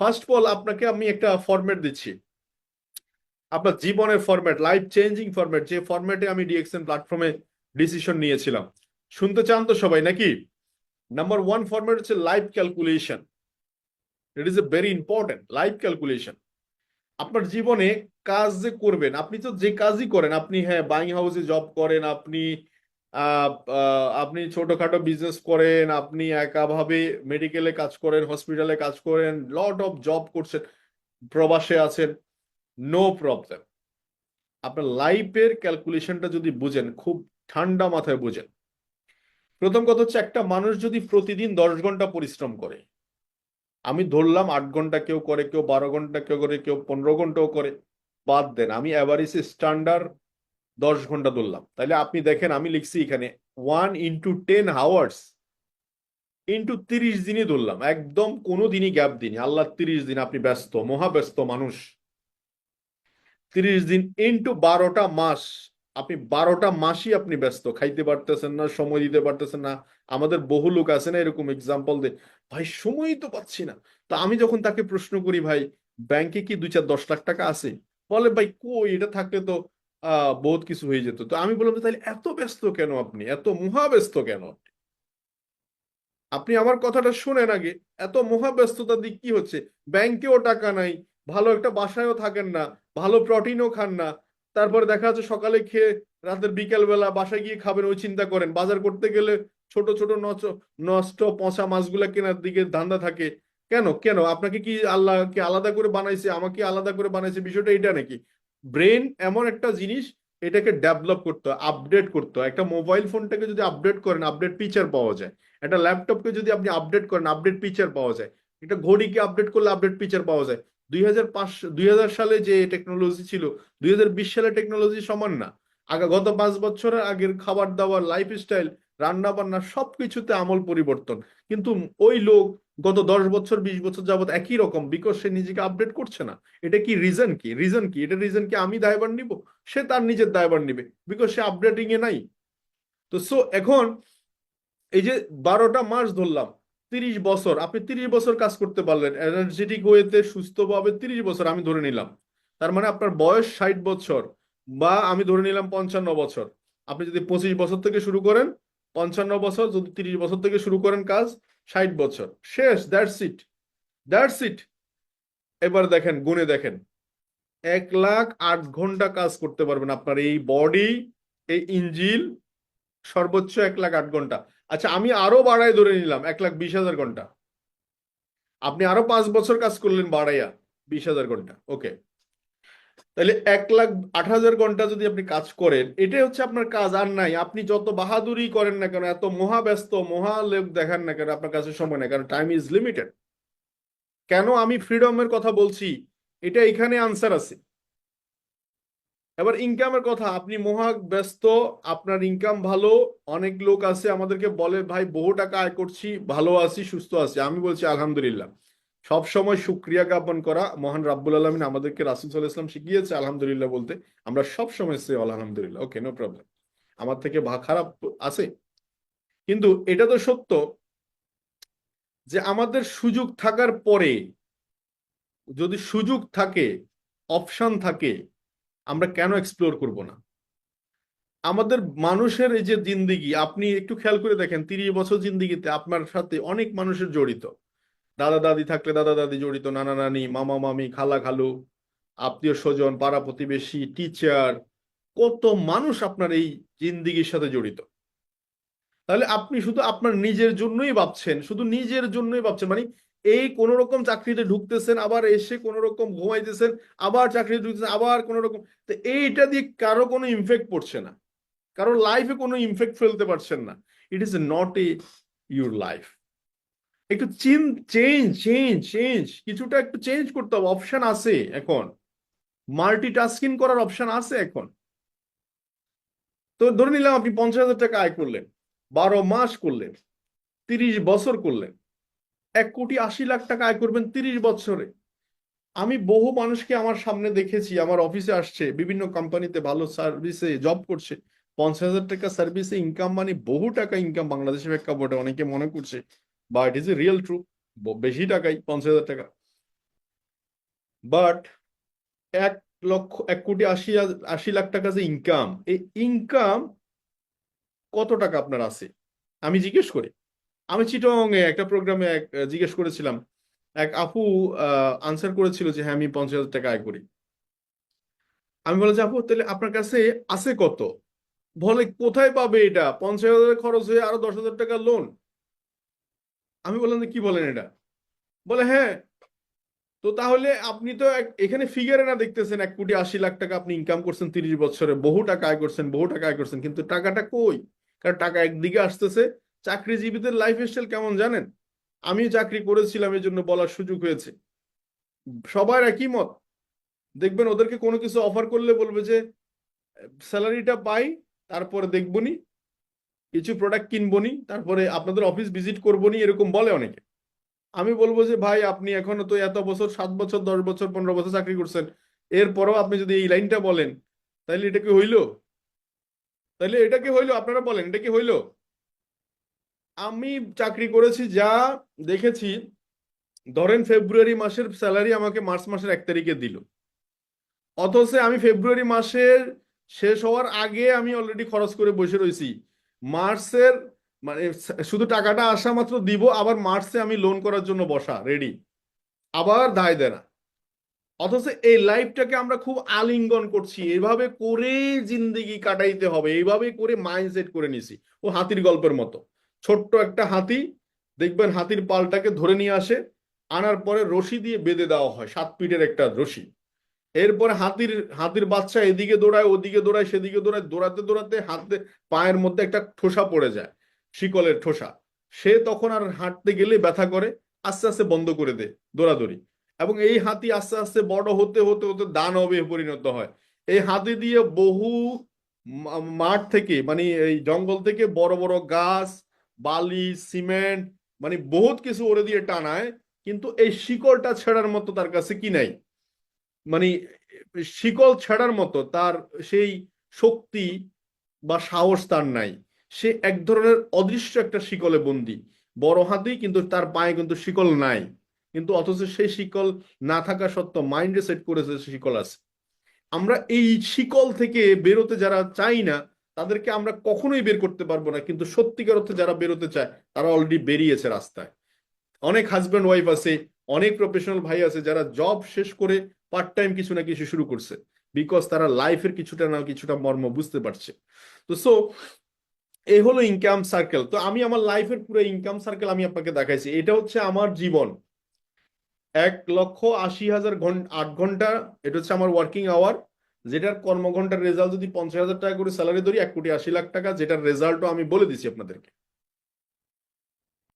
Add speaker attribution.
Speaker 1: First of all আপনাকে আমি একটা ফরম্যাট দিচ্ছি, আপনার জীবনের ফরম্যাট, লাইফ চেঞ্জিং ফরম্যাট, যে ফরম্যাটে আমি ডিএক্সএন প্ল্যাটফর্মে ডিসিশন নিয়েছিলাম। শুনতে চান তো সবাই নাকি? নাম্বার ওয়ান ফরম্যাট হচ্ছে life calculation. It is a very important, life calculation. আপনার জীবনে কাজ যে করবেন, আপনি তো যে কাজই করেন, আপনি হ্যাঁ বাইং হাউসে জব করেন, আপনি ছোটখাটো বিজনেস করেন, আপনি একাভাবে মেডিকেলে কাজ করেন, হসপিটালে কাজ করেন, লট অফ জব করছেন, প্রবাসে আছেন, নো প্রবলেম। আপনার লাইফের ক্যালকুলেশনটা যদি বুঝেন, খুব ঠান্ডা মাথায় বুঝেন। প্রথম কথা হচ্ছে, একটা মানুষ যদি প্রতিদিন 10 ঘন্টা পরিশ্রম করে, আমি ধরলাম 8 ঘন্টা কেউ করে, কেউ 12 ঘন্টা কেউ করে, কেউ 15 ঘন্টাও করে, বাদ দেন, আমি অ্যাভারেজ স্ট্যান্ডার্ড 10 ঘন্টা ধরলাম। তাহলে আপনি দেখেন, আমি লিখছি এখানে 1 × 10 আওয়ার্স ইন্টু 30 দিনই ধরলাম, একদম কোনো দিনই গ্যাপ দিনই, আল্লাহ 30 দিন আপনি ব্যস্ত, মহাব্যস্ত মানুষ। 30 দিন ইন্টু 12টা মাস, আপনি 12টা মাসই আপনি ব্যস্ত, খাইতে পারতেছেন না, সময় দিতে পারতেছেন না। আমাদের বহু লোক আছে না এরকম এক্সাম্পল দে, ভাই সময়ই তো পাচ্ছি না। তো আমি যখন তাকে প্রশ্ন করি, ভাই ব্যাংকে কি 2-4-10 লাখ টাকা আছে, বলে ভাই কই, এটা থাকলে তো বহুত কিছু হয়ে যেত। তো আমি বললাম, তাহলে এত ব্যস্ত কেন আপনি, এত মহাব্যস্ত কেন? আপনি আমার কথাটা শুনেন আগে। এত মহাব্যস্ততার দিক কি হচ্ছে? ব্যাংকেও টাকা নাই, ভালো একটা বাসায়ও থাকেন না, ভালো প্রোটিনও খান না, তারপরে দেখা যাচ্ছে সকালে খেয়ে রাতের বিকেল বেলা বাসায় গিয়ে খাবেন ওই চিন্তা করেন, বাজার করতে গেলে ছোট ছোট নষ্ট পচা মাছগুলা কেনার দিকে ধান্দা থাকে। কেন কেন আপনাকে কি আল্লাহকে আলাদা করে বানাইছে, আমাকে আলাদা করে বানাইছে, বিষয়টা এটা নাকি? ব্রেন এমন একটা জিনিস, এটাকে ডেভেলপ করতে হয়, আপডেট করতে হয়। একটা মোবাইল ফোনটাকে যদি আপডেট করেন, আপডেট ফিচার পাওয়া যায়। একটা ল্যাপটপকে যদি আপনি আপডেট করেন, আপডেট ফিচার পাওয়া যায়। একটা ঘড়িকে আপডেট করলে আপডেট ফিচার পাওয়া যায়। 2005 2000 সালে যে টেকনোলজি ছিল, 2020 সালে টেকনোলজি সমান না। গত 5 বছরের আগের খাবার দাবার, লাইফস্টাইল, রান্না বান্না সবকিছুতে আমল পরিবর্তন। কিন্তু ওই লোক গত 10 বছর 20 বছর যাবত একই রকম, বিকজ সে নিজেকে আপডেট করছে না। এটা কি রিজন? কি রিজন? কি এটা রিজন? কি আমি দায়ভার নিব? সে তার নিজের দায়ভার নিবে, বিকজ সে আপডেটিং এ নাই। তো এখন এই যে 12টা মাস ধরলাম, 30 বছর, আপনি 30 বছর কাজ করতে পারলেন এনার্জেটিক ওয়েতে, সুস্থভাবে 30 বছর আমি ধরে নিলাম। তার মানে আপনার বয়স 60 বছর, বা আমি ধরে নিলাম 55 বছর। আপনি যদি 25 বছর থেকে শুরু করেন, 55 বছর, যদি 30 বছর থেকে শুরু করেন কাজ, 60 বছর শেষ। That's it, that's it. এবার দেখেন, গুণে দেখেন, 1,08 ঘন্টা কাজ করতে পারবেন আপনার এই বডি, এই ইঞ্জিল, সর্বোচ্চ 1,08 ঘন্টা। আচ্ছা, আমি আরো বাড়াই ধরে নিলাম 1,20,000 ঘন্টা। আপনি আরো 5 বছর কাজ করলেন বাড়াইয়া, 20,000 ঘন্টা, ওকে। তাহলে 1,08,000 ঘন্টা যদি আপনি কাজ করেন, এটাই হচ্ছে আপনার কাজ, আর নাই। আপনি যত বাহাদুরি করেন না কেন, এত মহাব্যস্ত মহালেপ দেখান না কেন, আপনার কাছে সময় নেই, কারণ টাইম ইজ লিমিটেড। কেন আমি ফ্রিডমের কথা বলছি, এটা এখানে আনসার আছে। এবার ইনকামের কথা, আপনি মহা ব্যস্ত, আপনার ইনকাম ভালো, অনেক লোক আছে আমাদেরকে বলে, ভাই বহু টাকা আয় করছি, ভালো আছি, সুস্থ আছি। আমি বলছি আলহামদুলিল্লাহ। সব সময় শুক্রিয়া জ্ঞাপন করা, মহান রাব্বুল আলামিন আমাদেরকে, রাসূল সাল্লাল্লাহু আলাইহি ওয়াসাল্লাম শিখিয়েছে আলহামদুলিল্লাহ বলতে। আমরা সব সময় সে আলহামদুলিল্লাহ, ওকে, নো প্রবলেম। আমার থেকে খারাপ আছে, কিন্তু এটা তো সত্য যে আমাদের সুযোগ থাকার পরে, যদি সুযোগ থাকে, অপশন থাকে, আমরা কেন এক্সপ্লোর করব না? আমাদের মানুষের এই যে জিন্দিগি, আপনি একটু খেয়াল করে দেখেন, 30 বছর জিন্দিগিতে আপনার সাথে অনেক মানুষের জড়িত। দাদা দাদি থাকলে দাদা দাদি জড়িত, নানা নানি, মামা মামি, খালা খালু, আত্মীয় স্বজন, পাড়া প্রতিবেশী, টিচার, কত মানুষ আপনার এই জিন্দিগির সাথে জড়িত। তাহলে আপনি শুধু আপনার নিজের জন্যই ভাবছেন, শুধু নিজের জন্যই ভাবছেন, মানে এই কোন রকম চাকরিতে ঢুকতেছেন, আবার এসে কোন রকম ঘুমাইতেছেন, আবার চাকরিতে ঢুকতেছেন, আবার কোন রকম। তো এইটা দিয়ে কারো কোনো ইমফেক্ট পড়ছে না, কারণ লাইফে কোনো ইমফেক্ট ফেলতে পারছেন না। It is not a your life. একটু চেঞ্জ চেঞ্জ চেঞ্জ, কিছুটা একটু চেঞ্জ করতে হবে। অপশন আছে এখন, মাল্টিটাস্কিং করার অপশন আছে এখন। তো ধরে নিলাম আপনি 50,000 টাকা আয় করলেন, 12 মাস করলেন, 30 বছর করলেন, 1,80,00,000 টাকা আয় করবেন 30 বছরে। আমি বহু মানুষকে আমার সামনে দেখেছি, আমার অফিসে আসছে, বিভিন্ন কোম্পানিতে ভালো সার্ভিসে জব করছে। 50,000 টাকা সার্ভিসে ইনকাম মানে বহু টাকা ইনকাম বাংলাদেশের প্রেক্ষাপটে, অনেকে মনে করছে, বা it is a real true, বেশি টাকাই 50,000 টাকা। বাট 1,80,80,00,000 টাকা যে ইনকাম, এই ইনকাম কত টাকা আপনার আছে আমি জিজ্ঞেস করি। আমি চিটং এ একটা প্রোগ্রামে জিজ্ঞেস করেছিলাম, এক আপু আনসার করেছিল যে হ্যাঁ আমি 50,000 টাকা আয় করি। আমি বলে যে আপু তাহলে আপনার কাছে আছে কত? বলে কোথায় পাবে এটা, 50,000 খরচ হয়ে আরো 10,000 টাকা লোন। আমি বললাম যে কি বলেন এটা? বলে হ্যাঁ। তো তাহলে আপনি তো এখানে ফিগারে না দেখতেছেন 1,80,00,000 টাকা আপনি ইনকাম করছেন 30 বছরে, বহু টাকা আয় করছেন, বহু টাকা আয় করছেন, কিন্তু টাকাটা কই? কারণ টাকা একদিকে আসতেছে। চাকরিজীবীদের লাইফ স্টাইল কেমন জানেন? আমি চাকরি করেছিলাম এই জন্য বলার সুযোগ হয়েছে। সবার একই মত। দেখবেন ওদেরকে কোনো কিছু অফার করলে বলবে যে স্যালারিটা পাই, তারপরে দেখবনি, কিছু প্রোডাক্ট কিনবনি, তারপরে আপনাদের অফিস ভিজিট করবনি, এরকম বলে অনেকে। আমি বলবো যে ভাই আপনি এখনো তো এত বছর, 7 বছর, 10 বছর, 15 বছর চাকরি করছেন, এরপরেও আপনি যদি এই লাইনটা বলেন, তাহলে এটা কি হইলো? তাহলে এটা কি হইলো? আপনারা বলেন এটা কি হইলো? আমি চাকরি করেছি, যা দেখেছি, ধরেন ফেব্রুয়ারি মাসের স্যালারি আমাকে মার্চ মাসের 1 তারিখে দিল, অথচ আমি ফেব্রুয়ারি মাসের শেষ হওয়ার আগে আমি অলরেডি খরচ করে বসে রয়েছি। মার্চের মানে শুধু টাকাটা আসা মাত্র দিব, আবার মার্চে আমি লোন করার জন্য বসা রেডি, আবার দায় দেনা। অথচ এই লাইফটাকে আমরা খুব আলিঙ্গন করছি, এভাবে করে জিন্দেগি কাটাইতে হবে, এইভাবে করে মাইন্ডসেট করে নিছি। ও হাতির গল্পের মতো, ছোট্ট একটা হাতি, দেখবেন হাতির পালটাকে ধরে নিয়ে আসে, আনার পরে রশি দিয়ে বেঁধে দেওয়া হয়, 7 ফিটের একটা রশি। এরপরে হাতির হাতির বাচ্চা এদিকে দৌড়ায়, ওদিকে দৌড়ায়, সেদিকে দৌড়ায়, দৌড়াতে দৌড়াতে হাতে পায়ের মধ্যে একটা ঠোসা পড়ে যায়, শিকলের ঠোসা। সে তখন আর হাঁটতে গেলে ব্যথা করে, আস্তে আস্তে বন্ধ করে দেয় দৌড়াদৌড়ি। এবং এই হাতি আস্তে আস্তে বড় হতে হতে হতে দানবে পরিণত হয়। এই হাতি দিয়ে বহু মাঠ থেকে, মানে এই জঙ্গল থেকে বড় বড় গাছ, বালি, সিমেন্ট, মানে বহুত কিছু ওরে দিয়ে টানায়, কিন্তু এই শিকলটা ছেড়ার মতো তার কাছে কি নাই, মানে শিকল ছাড়ার মতো তার সেই শক্তি বা সাহস তার নাই। সে এক ধরনের অদৃশ্য একটা শিকলে বন্দী, বড় হাতি, কিন্তু তার পায়ে কিন্তু শিকল নাই। কিন্তু অথচ সেই শিকল না থাকা সত্ত্বেও মাইন্ডে সেট করেছে শিকল আছে। আমরা এই শিকল থেকে বেরোতে যারা চাই না, তাদেরকে আমরা কখনোই বের করতে পারবো না, কিন্তু সত্যিকার অর্থে যারা বেরোতে চায় তারা অলরেডি বেরিয়েছে রাস্তায়। অনেক হাজব্যান্ড ওয়াইফ আছে, অনেক প্রফেশনাল ভাই আছে যারা জব শেষ করে পার্ট টাইম কিছু না কিছু শুরু করছে, বিকজ তারা লাইফের কিছুটা না কিছুটা মর্ম বুঝতে পারছে। তো সো এই হলো ইনকাম সার্কেল। তো আমি আমার লাইফের পুরো ইনকাম সার্কেল আমি আপনাকে দেখাইছি। এটা হচ্ছে আমার জীবন, 1,80,000 ঘন্টা, 8 ঘন্টা। এটা হচ্ছে আমার ওয়ার্কিং আওয়ার, যেটার কর্মঘন্টার রেজাল্ট যদি 50,000 টাকা করে স্যালারি ধরি, 1,80,00,000 টাকা, যেটার রেজাল্টও আমি বলে দিছি আপনাদেরকে।